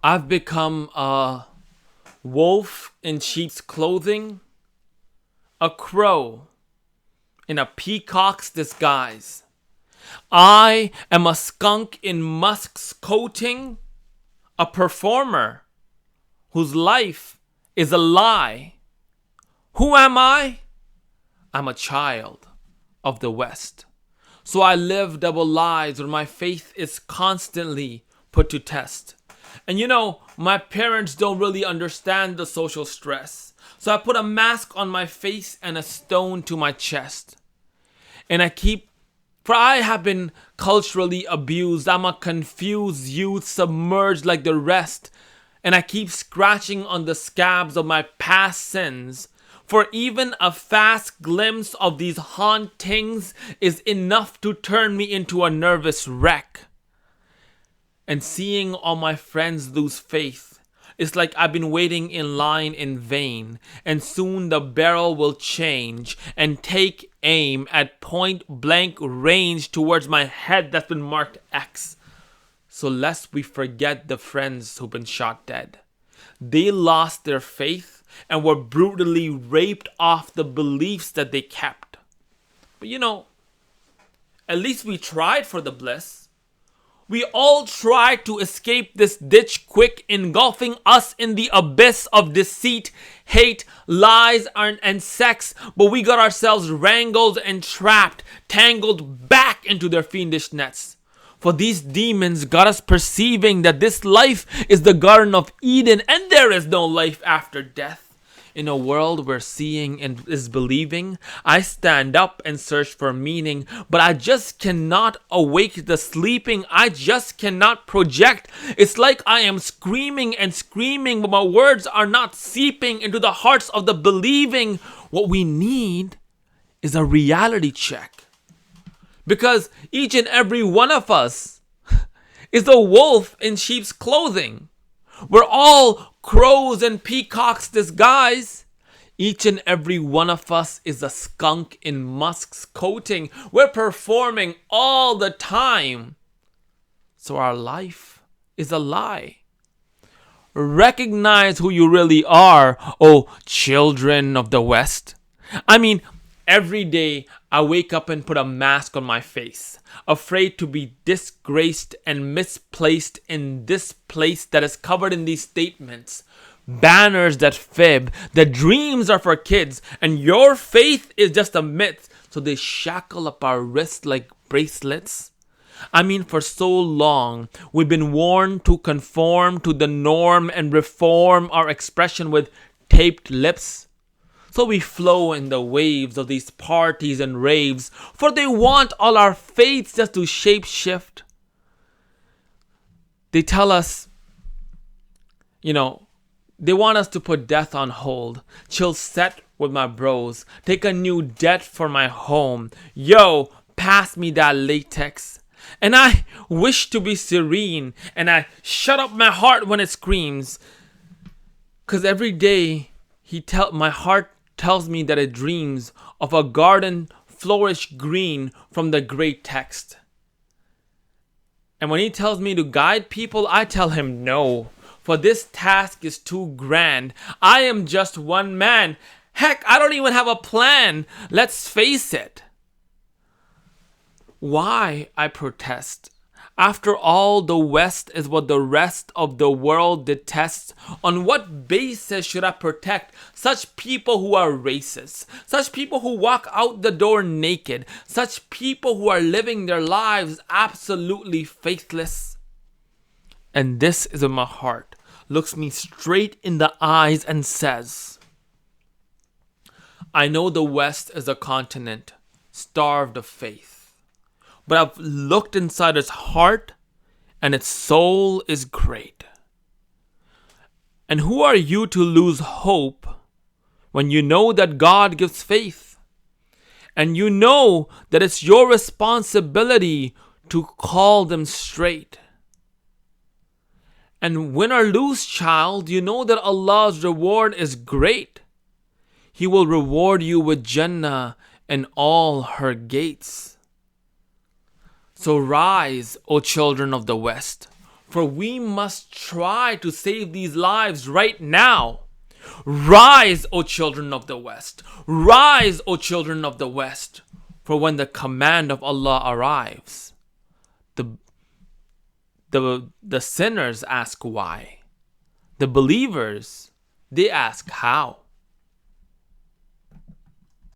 I've become a wolf in sheep's clothing, a crow in a peacock's disguise. I am a skunk in musk's coating, a performer whose life is a lie. Who am I? I'm a child of the West. So I live double lives where my faith is constantly put to test. And my parents don't really understand the social stress. So I put a mask on my face and a stone to my chest. And for I have been culturally abused. I'm a confused youth submerged like the rest. And I keep scratching on the scabs of my past sins. For even a fast glimpse of these hauntings is enough to turn me into a nervous wreck. And seeing all my friends lose faith, it's like I've been waiting in line in vain. And soon the barrel will change and take aim at point blank range towards my head that's been marked X. So lest we forget the friends who've been shot dead. They lost their faith and were brutally raped off the beliefs that they kept. But at least we tried for the bliss. We all tried to escape this ditch quick, engulfing us in the abyss of deceit, hate, lies, and sex. But we got ourselves wrangled and trapped, tangled back into their fiendish nets. For these demons got us perceiving that this life is the Garden of Eden and there is no life after death. In a world where seeing is believing, I stand up and search for meaning, but I just cannot awake the sleeping. I just cannot project. It's like I am screaming and screaming, but my words are not seeping into the hearts of the believing. What we need is a reality check. Because each and every one of us is a wolf in sheep's clothing. We're all crows and peacocks disguise. Each and every one of us is a skunk in musk's coating. We're performing all the time. So our life is a lie. Recognize who you really are, oh children of the West. Every day I wake up and put a mask on my face, afraid to be disgraced and misplaced in this place that is covered in these statements. Banners that fib, that dreams are for kids, and your faith is just a myth. So they shackle up our wrists like bracelets. For so long, we've been warned to conform to the norm and reform our expression with taped lips. So we flow in the waves of these parties and raves, for they want all our faiths just to shape shift. They tell us, they want us to put death on hold, chill set with my bros, take a new debt for my home. Yo, pass me that latex. And I wish to be serene, and I shut up my heart when it screams. 'Cause every day my heart tells me that it dreams of a garden flourish green from the great text. And when he tells me to guide people, I tell him no, for this task is too grand. I am just one man. Heck, I don't even have a plan. Let's face it. Why, I protest? After all, the West is what the rest of the world detests. On what basis should I protect such people who are racist? Such people who walk out the door naked? Such people who are living their lives absolutely faithless? And this is when my heart looks me straight in the eyes and says, I know the West is a continent starved of faith. But I've looked inside its heart, and its soul is great. And who are you to lose hope when you know that God gives faith? And you know that it's your responsibility to call them straight. And win or lose, child, you know that Allah's reward is great. He will reward you with Jannah and all her gates. So rise, O children of the West, For we must try to save these lives right now. Rise, O children of the West. Rise, O children of the West. For when the command of Allah arrives, the sinners ask why. The believers, they ask how.